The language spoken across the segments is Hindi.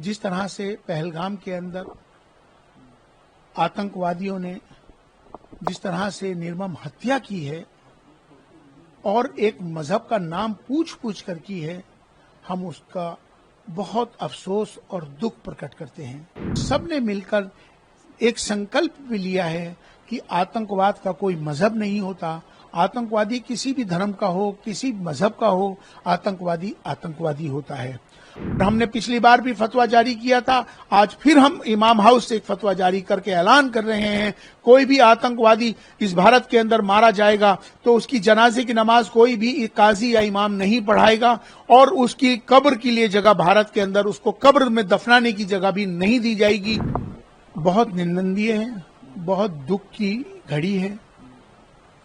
जिस तरह से पहलगाम के अंदर आतंकवादियों ने जिस तरह से निर्मम हत्या की है और एक मजहब का नाम पूछ पूछ कर की है, हम उसका बहुत अफसोस और दुख प्रकट करते हैं। सबने मिलकर एक संकल्प भी लिया है कि आतंकवाद का कोई मजहब नहीं होता, आतंकवादी किसी भी धर्म का हो, किसी मजहब का हो, आतंकवादी आतंकवादी होता है। हमने पिछली बार भी फतवा जारी किया था, आज फिर हम इमाम हाउस से एक फतवा जारी करके ऐलान कर रहे हैं, कोई भी आतंकवादी इस भारत के अंदर मारा जाएगा तो उसकी जनाजे की नमाज कोई भी काजी या इमाम नहीं पढ़ाएगा और उसकी कब्र के लिए जगह भारत के अंदर उसको कब्र में दफनाने की जगह भी नहीं दी जाएगी। बहुत निंदनीय है, बहुत दुख की घड़ी है।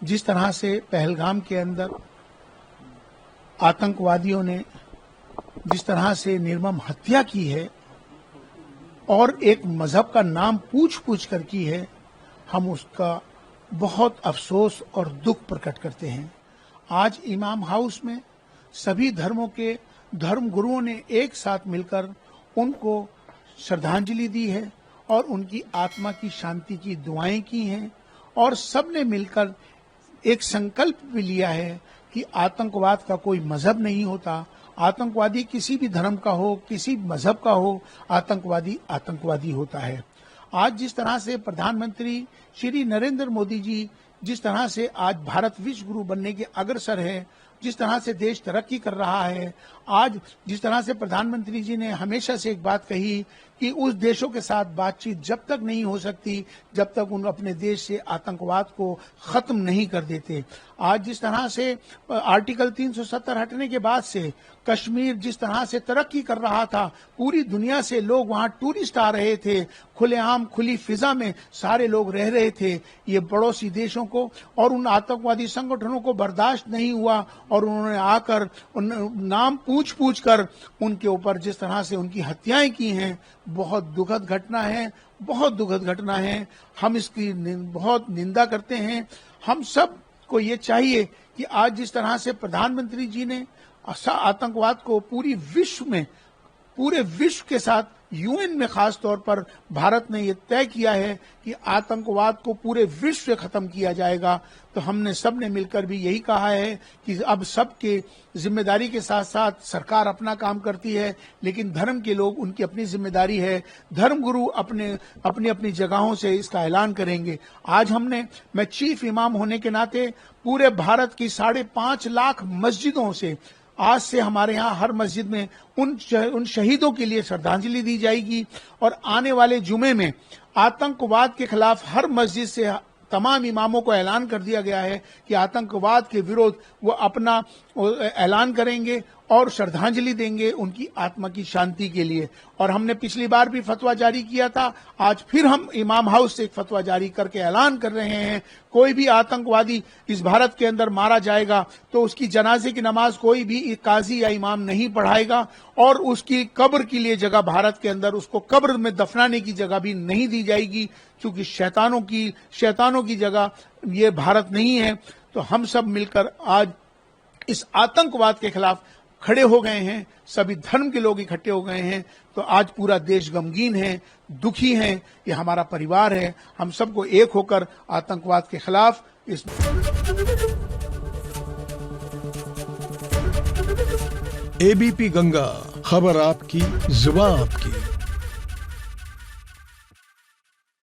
जिस तरह से पहलगाम के अंदर आतंकवादियों ने जिस तरह से निर्मम हत्या की है और एक मजहब का नाम पूछ पूछ कर की है, हम उसका बहुत अफसोस और दुख प्रकट करते हैं। आज इमाम हाउस में सभी धर्मों के धर्म गुरुओं ने एक साथ मिलकर उनको श्रद्धांजलि दी है और उनकी आत्मा की शांति की दुआएं की हैं और सबने मिलकर एक संकल्प भी लिया है कि आतंकवाद का कोई मजहब नहीं होता, आतंकवादी किसी भी धर्म का हो, किसी मजहब का हो, आतंकवादी आतंकवादी होता है। आज जिस तरह से प्रधानमंत्री श्री नरेंद्र मोदी जी जिस तरह से आज भारत विश्व गुरु बनने के अग्रसर है, जिस तरह से देश तरक्की कर रहा है, आज जिस तरह से प्रधानमंत्री जी ने हमेशा से एक बात कही कि उस देशों के साथ बातचीत जब तक नहीं हो सकती जब तक उन अपने देश से आतंकवाद को खत्म नहीं कर देते। आज जिस तरह से आर्टिकल 370 हटने के बाद से कश्मीर जिस तरह से तरक्की कर रहा था, पूरी दुनिया से लोग वहां टूरिस्ट आ रहे थे, खुलेआम खुली फिजा में सारे लोग रह रहे थे, ये पड़ोसी देशों को और उन आतंकवादी संगठनों को बर्दाश्त नहीं हुआ और उन्होंने आकर उन नाम पूछ पूछ कर उनके ऊपर जिस तरह से उनकी हत्याएं की हैं, बहुत दुखद घटना है, बहुत दुखद घटना है। हम इसकी बहुत निंदा करते हैं। हम सब को ये चाहिए कि आज जिस तरह से प्रधानमंत्री जी ने आतंकवाद को पूरे विश्व के साथ यूएन में खास तौर पर भारत ने ये तय किया है कि आतंकवाद को पूरे विश्व से खत्म किया जाएगा, तो हमने सबने मिलकर भी यही कहा है कि अब सबके जिम्मेदारी के साथ साथ सरकार अपना काम करती है, लेकिन धर्म के लोग उनकी अपनी जिम्मेदारी है, धर्म गुरु अपनी अपनी जगहों से इसका ऐलान करेंगे। आज मैं चीफ इमाम होने के नाते पूरे भारत की 5.5 लाख मस्जिदों से आज से हमारे यहाँ हर मस्जिद में उन शहीदों के लिए श्रद्धांजलि दी जाएगी और आने वाले जुमे में आतंकवाद के खिलाफ हर मस्जिद से तमाम इमामों को ऐलान कर दिया गया है कि आतंकवाद के विरोध वो अपना ऐलान करेंगे और श्रद्धांजलि देंगे उनकी आत्मा की शांति के लिए। और हमने पिछली बार भी फतवा जारी किया था, आज फिर हम इमाम हाउस से एक फतवा जारी करके ऐलान कर रहे हैं, कोई भी आतंकवादी इस भारत के अंदर मारा जाएगा तो उसकी जनाजे की नमाज कोई भी काजी या इमाम नहीं पढ़ाएगा और उसकी कब्र के लिए जगह भारत के अंदर उसको कब्र में दफनाने की जगह भी नहीं दी जाएगी, क्योंकि शैतानों की जगह ये भारत नहीं है। तो हम सब मिलकर आज इस आतंकवाद के खिलाफ खड़े हो गए हैं, सभी धर्म के लोग इकट्ठे हो गए हैं। तो आज पूरा देश गमगीन है, दुखी है, ये हमारा परिवार है। हम सबको एक होकर आतंकवाद के खिलाफ इस एबीपी गंगा, खबर आपकी, जुबान आपकी।